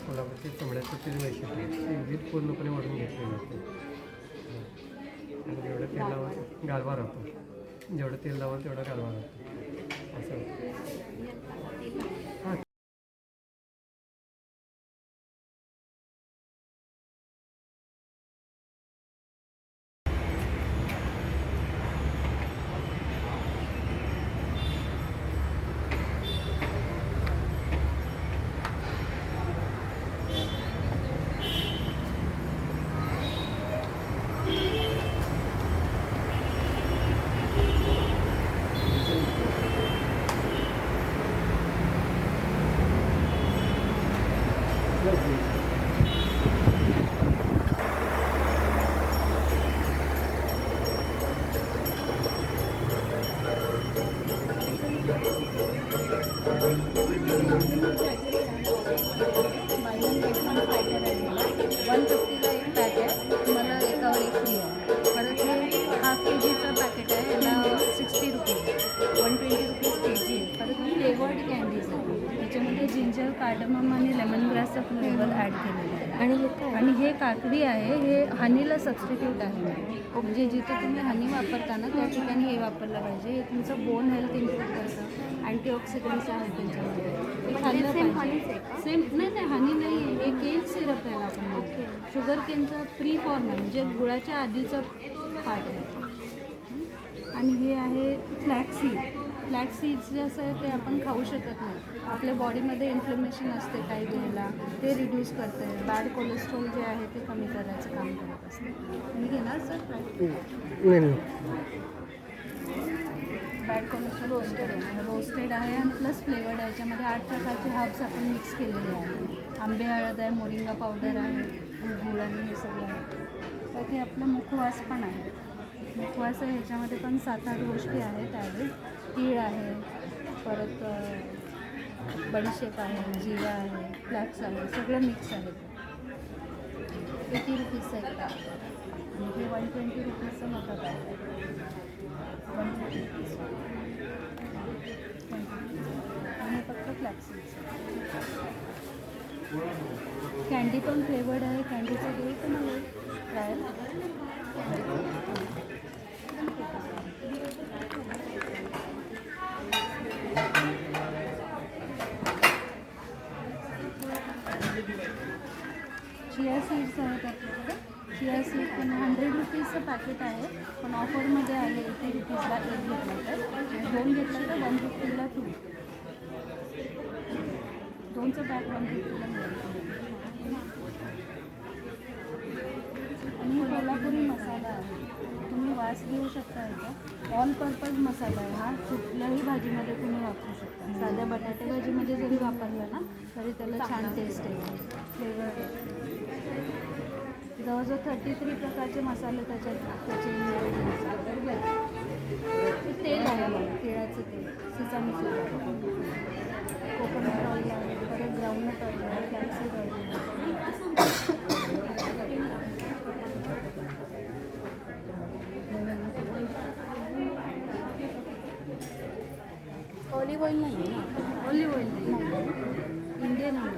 कोल्हापूरची चमड्याचं तेल वैशिष्ट्य ते वीज पूर्णपणे ओढून घेतले जाते. आणि जेवढं तेल लावाल गारवा राहतो, जेवढं तेल लावाल तेवढा गारवा राहतो असं हां. जिंजर, कार्डमम आणि लेमन ग्रासचा फ्लेवर ॲड केलेला आहे. आणि हे काकडी आहे, हे हनीला सबस्टिट्यूट आहे. म्हणजे जिथे तुम्ही हनी वापरता ना त्या ठिकाणी हे वापरलं पाहिजे. हे तुमचं बोन हेल्थ इम्प्रूव्ह करतं, अँटीऑक्सिडंट्स आहेत त्यांच्यामध्ये. हे खाल्लं पाहिजे. सेम नाही, हनी नाही, हे केन सिरप आहे आपण. शुगर केनचा फ्री फॉर्म आहे, म्हणजे गुळाच्या आधीचं पार्ट आहे. आणि हे आहे फ्लॅक्सीड. फ्लॅक्सीड्स जे असं आहे ते आपण खाऊ शकत नाही. आपल्या बॉडीमध्ये इन्फ्लमेशन असते काही वेळेला, ते रिड्यूस करते. बॅड कोलेस्ट्रॉल जे आहे ते कमी करायचं काम करत असते. मी घेणार सर बॅड कोलेस्ट्रॉल रोस्टेड आहे आणि प्लस फ्लेवर्ड आहे. याच्यामध्ये 8 प्रकारचे हर्ब्स आपण मिक्स केलेले आहेत. आंबे हळद आहे, मोरिंगा पावडर आहे, गुळ आणि हे सगळं आहे. तर ते आपलं मुखवास पण आहे. मुखवास आहे, ह्याच्यामध्ये पण 7-8 गोष्टी आहेत ॲड. तीळ आहे, परत बडीशेप आहे, जिरा आहे, फ्लॅक्स आहे, सगळं मिक्स आहे. 80 रुपीजचं आहे आणि हे 120 रुपीजचं मोठं पॅक आहे. 120 रुपीज आणि फक्त फ्लॅक्सीचं. कॅन्डी पण फ्लेवर्ड आहे. कॅन्डीचं देऊ पण आहे ट्रायल. चिया सीड्स आहेत आपल्याकडे. चिया सीड पण 100 रुपीजचं पॅकेट आहे, पण ऑफरमध्ये आहे 80 रुपीजला एक घेतलं तर. 2 घेतलं तर 150ला 2. 2चं पॅक 150ला मिळेल. आणि कोल्हापुरी मसाला आहे, तुम्ही वास घेऊ शकता. याचा ऑल पर्पज मसाला आहे हा. कुठल्याही भाजीमध्ये तुम्ही वापरू शकता. साध्या बटाटे भाजीमध्ये जरी वापरलं ना तरी त्याला छान टेस्ट येईल, फ्लेवर आहे. जवळजवळ 33 प्रकारचे मसाले त्याचे तेल आहे बघा, तिळाचं तेल, सिसामी सीड आहे, कोकोनट ऑइल आहे, परत ग्राउंडनट ऑइल आहे, फ्लॅक्सीड ऑइल आहे. ऑलिव्ह ऑइल नाही आहे ना? ऑलिव्ह ऑइल नाही, Indian oil.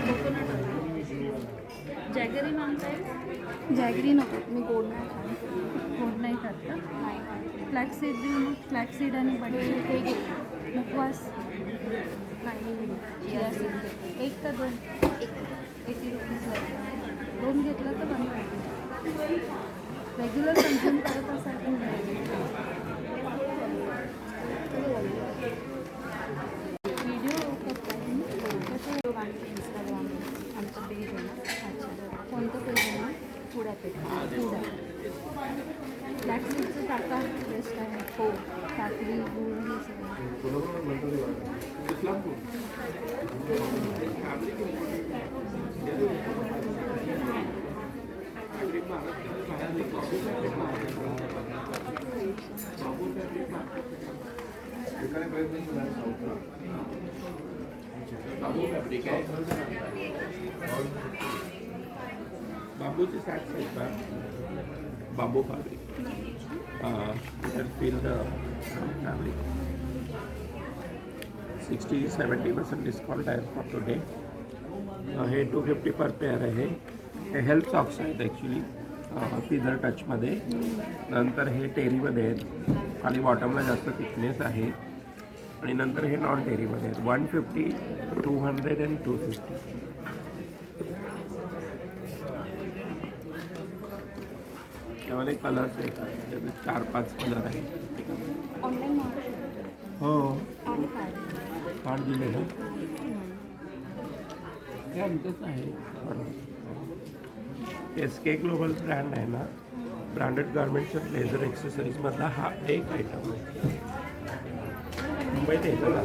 Coconut oil. Jaggery मागताय? जॅगरी नको, मी गोड नाही खात. गोड नाही खात का? नाही. फ्लॅक्सीड आणि बडीशेप हे घे. मुखवास नाही. एक का 2? 80 रुपीजला. 2 घेतलं तर 150. रेग्युलर कन्झ्युम करत असाल तर व्हिडिओ करता इंस्टाग्राम आमचं पेज आहे ना. अच्छा, कोणतं पेज आहे ना? पुढा पेज. पुढा फ्लॅक्सीडचं टाका, बेस्ट आहे. हो, काकडी, गुळ हे सगळं. Bamboo is access, bamboo fabric. You can feel the fabric. 60-70% discount आहे फॉर टुडे. हे 250 पर पेअर आहे. हे हेल्थ सॉक्स आहेत ॲक्च्युली फिदर टचमध्ये. नंतर हे टेरीमध्ये आहेत, खाली बॉटमला जास्त थिकनेस आहे. आणि नंतर हे नॉन टेरीमध्ये आहेत. 150, 200 अँड 250. त्यामध्ये कलर्स येतात, त्याचे 4-5 कलर आहेत. हो कार्ड दिले ना, हे आमचंच आहे. एस के ग्लोबल ब्रँड आहे ना, ब्रँडेड गार्मेंट्स अँड लेझर एक्सेसरीजमधला हा एक आयटम आहे. मुंबईत येतं का?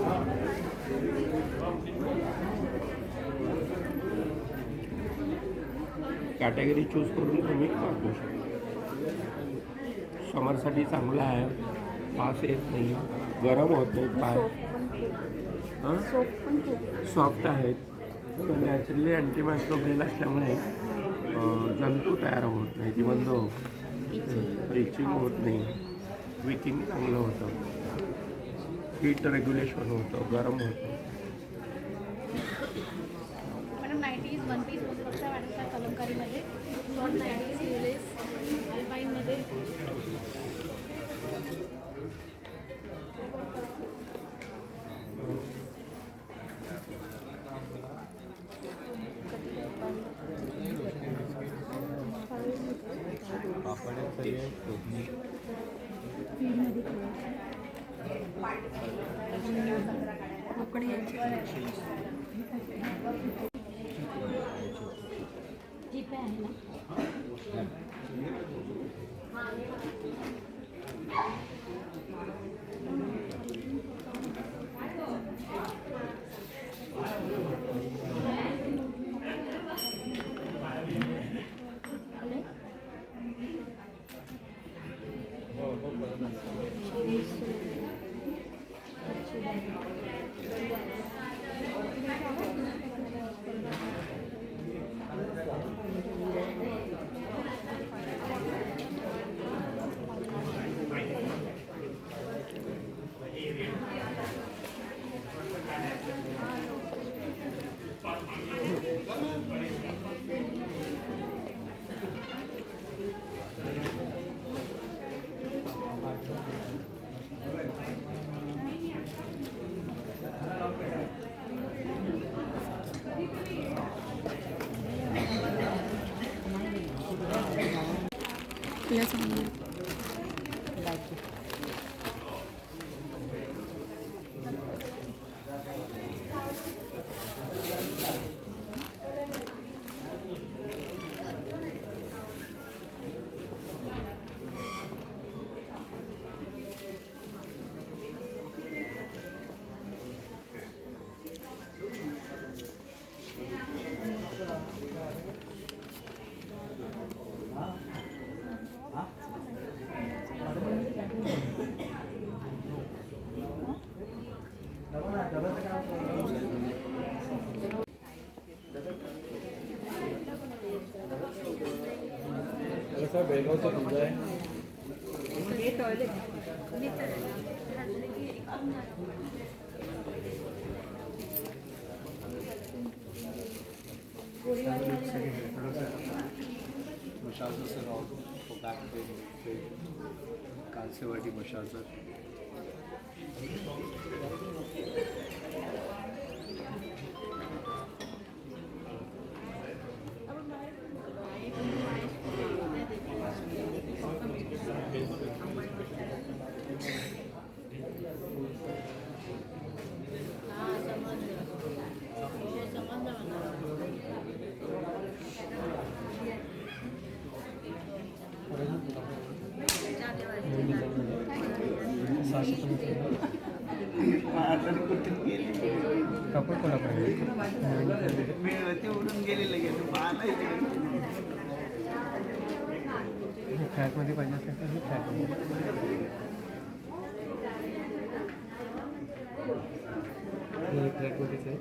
कॅटेगरी चूज करून तुम्ही वापरू शकता. समरसाठी चांगला आहे, वास येत नाही, गरम होत नाही पाय. हां सॉफ्ट आहेत, नॅचरली अँटीमायक्रोबियल असल्यामुळे जंतू तयार होत नाही, जिवंत रिचिंग होत नाही, विकिंग चांगलं होतं, हीट रेग्युलेशन होतं, गरम होतं. मॅडम नाईटीज वन पीस मध्ये बघता मॅडम कलमकारीमध्ये शॉर्ट नाईटीज स्लीवलेस अल्पाईनमध्ये जीपे आहे ना. बेळगावचं तुझं आहे. मशाज सर और बैक पेन कालसेवाटी मशाज सर. कापड कोणाकडे उडून गेले लगेच फ्लॅटमध्ये पाहिजे असेल तर फ्लॅटमध्ये. हे फ्लॅटमध्येच आहे.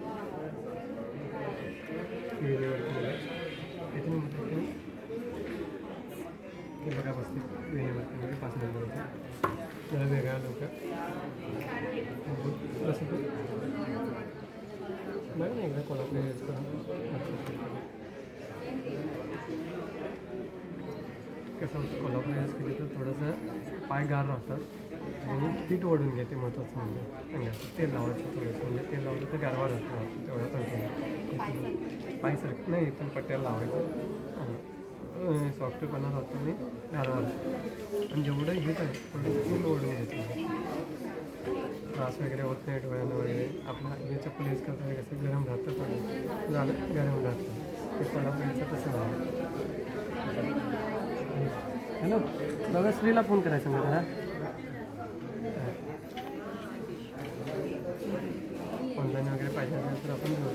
ते बघा बसते वेळेवरतीमध्ये 5 नंबर होते. त्याला वेगळा लवकर असं बघा ना एकदा कोल्हापूर यूज करून कसं होतं कोल्हापूर यूज केली तर थोडंसं पाय गार राहतात आणि पीठ ओढून घेते महत्त्वाचं म्हणजे अंगाचं तेल लावायचं थोडंसं म्हणजे तेल लावलं तर गारवा राहतो तेवढा कंट्रोल पायसारखं नाही पण पट्ट्याला लावायचं सॉफ्टपणा राहतो आणि गारवा राहतो आणि जेवढं हेच आहे थोडं पूर्ण ओढून घेतो त्रास वगैरे होत नाही डोळ्यांना वगैरे आपला हे चप्पल यूज करताना कसं गरम राहतं पण झालं गरम राहतं ते कोल्हापूरचं तसं झालं हॅलो बघा श्रीला फोन करायचा मग त्याला ऑनलाईन वगैरे पाहिजे असेल तर आपण घेऊ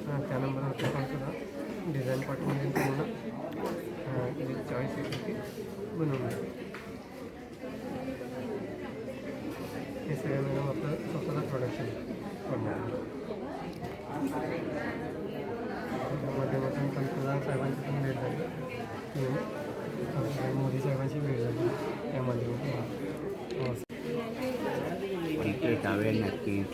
हां त्या नंबरवरती कॉल करा डिझाईन पाठवून देईल तुम्हाला जी चॉईस येते ती बनवून द्या हे सगळं मॅडम आपलं स्वतःला प्रोडक्शन करणार माध्यमातून पंतप्रधान साहेबांची पण भेट झाली मोदी साहेबांची भेट झाली या माध्यमातून क्रिकेट हवे नक्कीच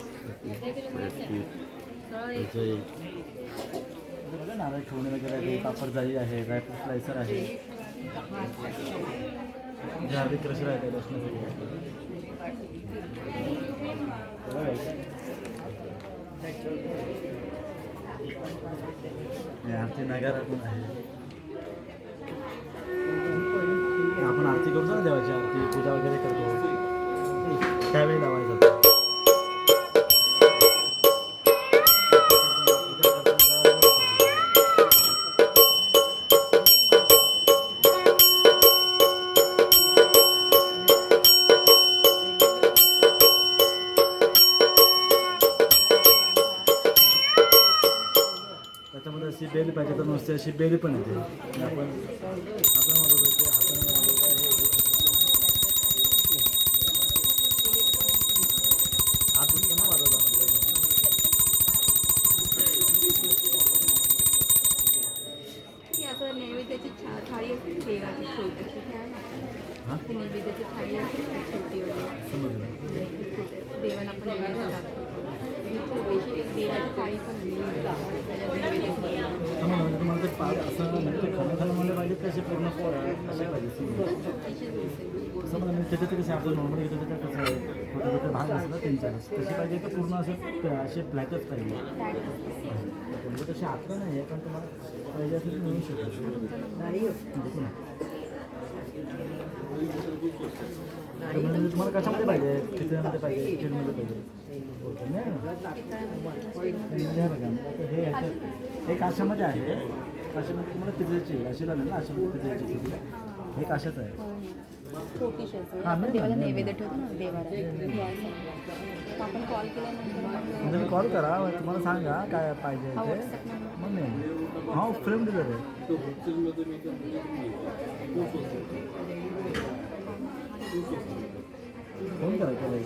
नारळ ठेवणे वगैरे आहे पापड जाळी आहे ड्रायफ्रूट स्लायसर आहे झाडी क्रशर आहे आरती नगारा पण आहे आपण आरती करतो ना देवाची आरती पूजा वगैरे करतो त्यावेळी लावायचं त्याच्यामध्ये अशी बेली पाहिजे तर नुसती अशी बेली पण येते आपण वाजवतो ते हाताने हात दुसतं ना वाजवता असं नैवेद्याची थाळी असते देवाची छोटीशी नैवेद्याची थाळी असते छोटी वगैरे समजलं देवाला आपण नैवेद्य लागतो छोटीशी एक देवाची थाळी पण म्हणजे तुम्हाला ते पाच असं म्हणजे ते खाणं मला पाहिजे कसे पूर्ण असे पाहिजे समजा म्हणजे त्याच्यात कसे आपण नॉर्मल घेतो त्याच्यात कसं आहे छोटे छोटे भाग असतात ना 3-4 तसे पाहिजे तर पूर्ण असं असे ब्लॅकच पाहिजे म्हणजे तसे आतलं नाही आहे पण तुम्हाला पाहिजे असेल तर मिळू शकतो म्हणजे तुम्हाला कशामध्ये पाहिजे चित्रामध्ये पाहिजे किचनमध्ये पाहिजे हे काशामध्ये आहे काशामध्ये तुम्हाला पितळेची अशी लागेल ना अशा पितळेची हे काशाचं आहे छोटीशी हां मी देवाला नैवेद्य ठेवतो ना देवाला आपण कॉल केल्यानंतर म्हणजे कॉल करा तुम्हाला सांगा काय पाहिजे ते मग नाही हा फ्रेम दिलं आहे फोन करा केलं